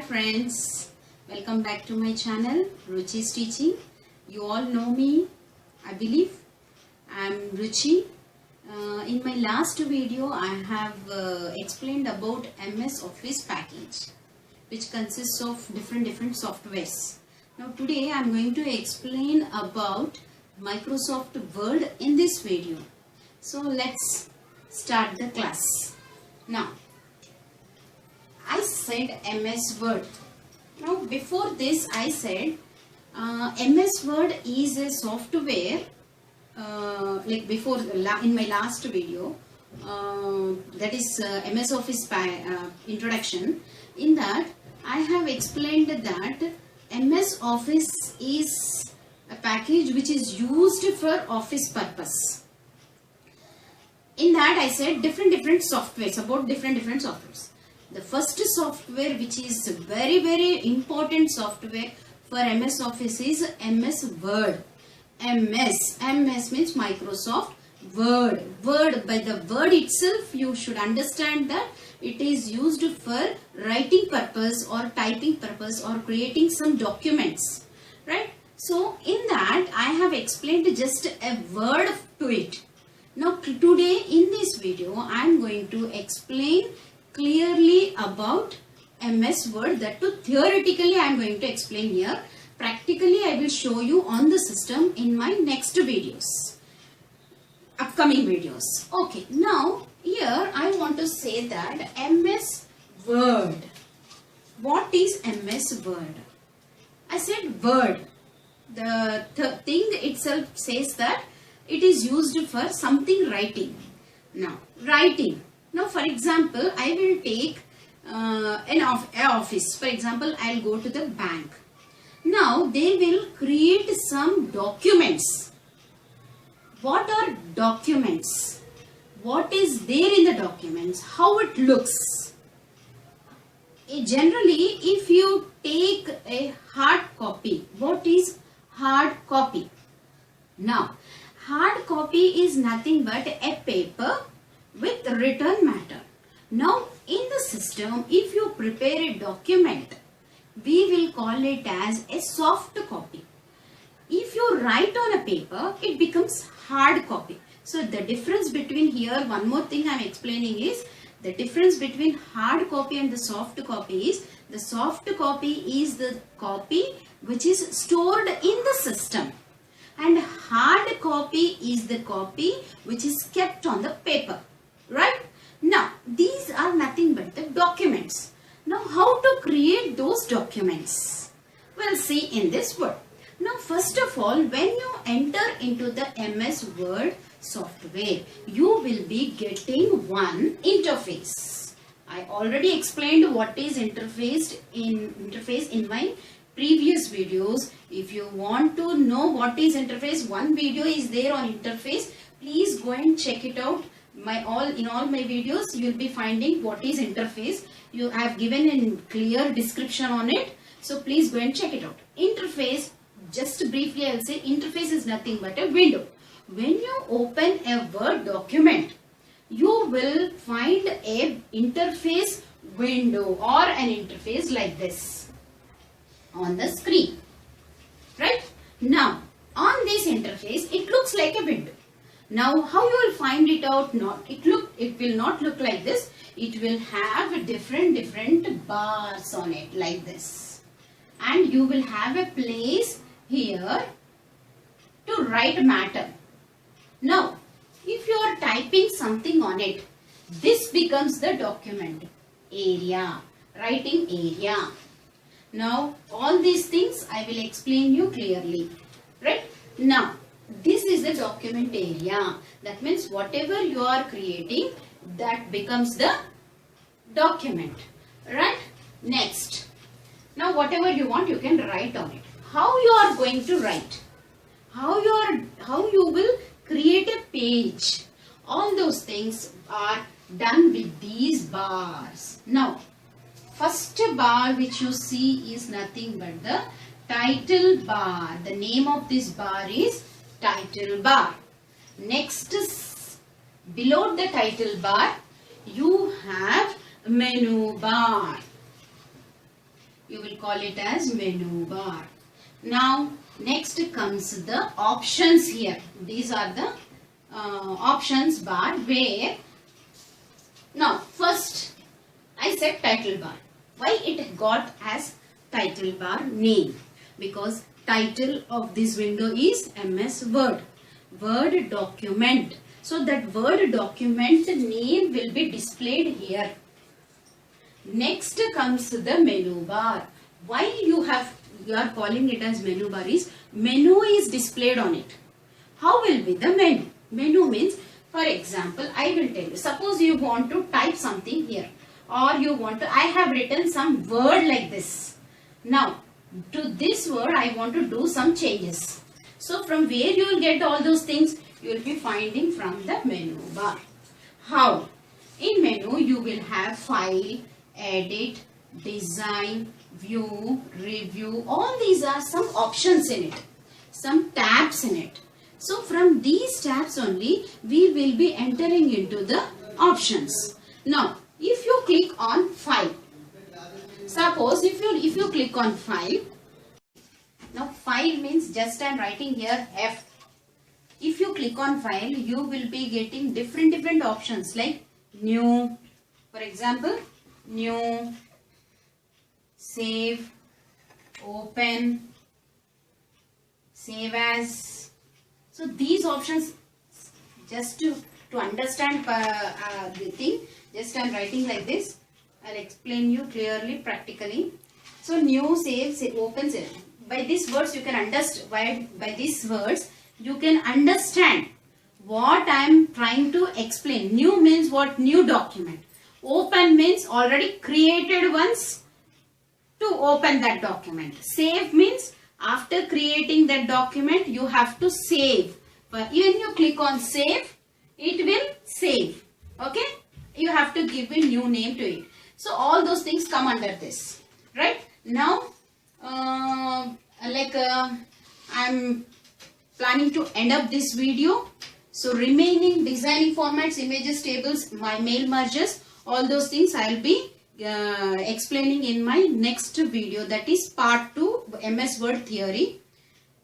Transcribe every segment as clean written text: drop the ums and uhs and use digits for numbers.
friends, welcome back to my channel Ruchi's Teaching. You all know me, I believe. I am Ruchi. In my last video I have explained about MS Office package, which consists of different softwares. Now today I am going to explain about Microsoft Word in this video. So let's start the class. Now I said MS Word. Now before this I said MS Word is a software like before in my last video, that is MS Office introduction. In that I have explained that MS Office is a package which is used for office purpose. In that I said different softwares, about different softwares. The first software which is very important software for MS Office is MS Word. MS means Microsoft Word. Word, by the word itself you should understand that it is used for writing purpose or typing purpose or creating some documents, right? So in that I have explained just a word to it. Now today in this video I am going to explain clearly about MS Word. That too theoretically I am going to explain here. Practically I will show you on the system in my next videos, upcoming videos. Okay, now here I want to say that MS Word. What is MS Word? I said Word. The thing itself says that it is used for something writing. Now writing. Now for example, I will take an office. For example, I will go to the bank. Now they will create some documents. What are documents? What is there in the documents? How it looks? Generally, if you take a hard copy, what is hard copy? Now, hard copy is nothing but a paper with written matter. Now in the system, if you prepare a document, we will call it as a soft copy. If you write on a paper, it becomes hard copy. So the difference between here, one more thing I am explaining is the difference between hard copy and the soft copy is the soft copy is the copy which is stored in the system, and hard copy is the copy which is kept on the paper. Right? Now, these are nothing but the documents. Now, how to create those documents? We'll see in this Word. Now, first of all, when you enter into the MS Word software, you will be getting one interface. I already explained what is interface in my previous videos. If you want to know what is interface, one video is there on interface. Please go and check it out. In all my videos you will be finding what is interface. I have given a clear description on it, so please go and check it out. Interface, just briefly I will say, interface is nothing but a window. When you open a Word document, you will find a interface window or an interface like this on the screen, right? Now on this interface it looks like a window. Now how you will find it out? It will not look like this. It will have different bars on it like this, and you will have a place here to write matter. Now if you are typing something on it, this becomes the document area, writing area. Now all these things I will explain you clearly, right? Now this is the document area. That means whatever you are creating, that becomes the document, right? Next, now whatever you want you can write on it. How you are going to write? How you will create a page? All those things are done with these bars. Now first bar which you see is nothing but the title bar. The name of this bar is title bar. Next, below the title bar you have menu bar. You will call it as menu bar. Now next comes the options here. These are the options bar where, now first I said title bar. Why it got as title bar name? Because title of this window is MS Word. Word document. So that Word document name will be displayed here. Next comes the menu bar. Why you are calling it as menu bar is menu is displayed on it. How will be the menu? Menu means, for example, I will tell you. Suppose you want to type something here, or you want to, I have written some word like this. Now to this word I want to do some changes. So from where you will get all those things? You will be finding from the menu bar. How? In menu you will have file, edit, design, view, review. All these are some options in it, some tabs in it. So from these tabs only we will be entering into the options. Now if you click on file, suppose if you click on file, now file means just I am writing here F. If you click on file, you will be getting different options like new, for example, new, save, open, save as. So these options, just to understand the thing, just I am writing like this. I will explain you clearly practically. So new, save, open, save. By these words you can understand, by these words you can understand what I am trying to explain. New means what? New document. Open means already created once, to open that document. Save means after creating that document you have to save. But when you click on save, it will save. Okay? You have to give a new name to it. So all those things come under this. Right? Now I'm planning to end up this video. So remaining designing formats, images, tables, my mail merges, all those things I will be explaining in my next video, that is part 2 MS Word theory.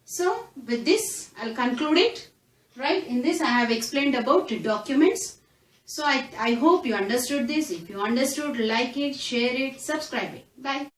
So with this I'll conclude it. Right, in this I have explained about documents. So I hope you understood this. If you understood, like it, share it, subscribe it. Bye.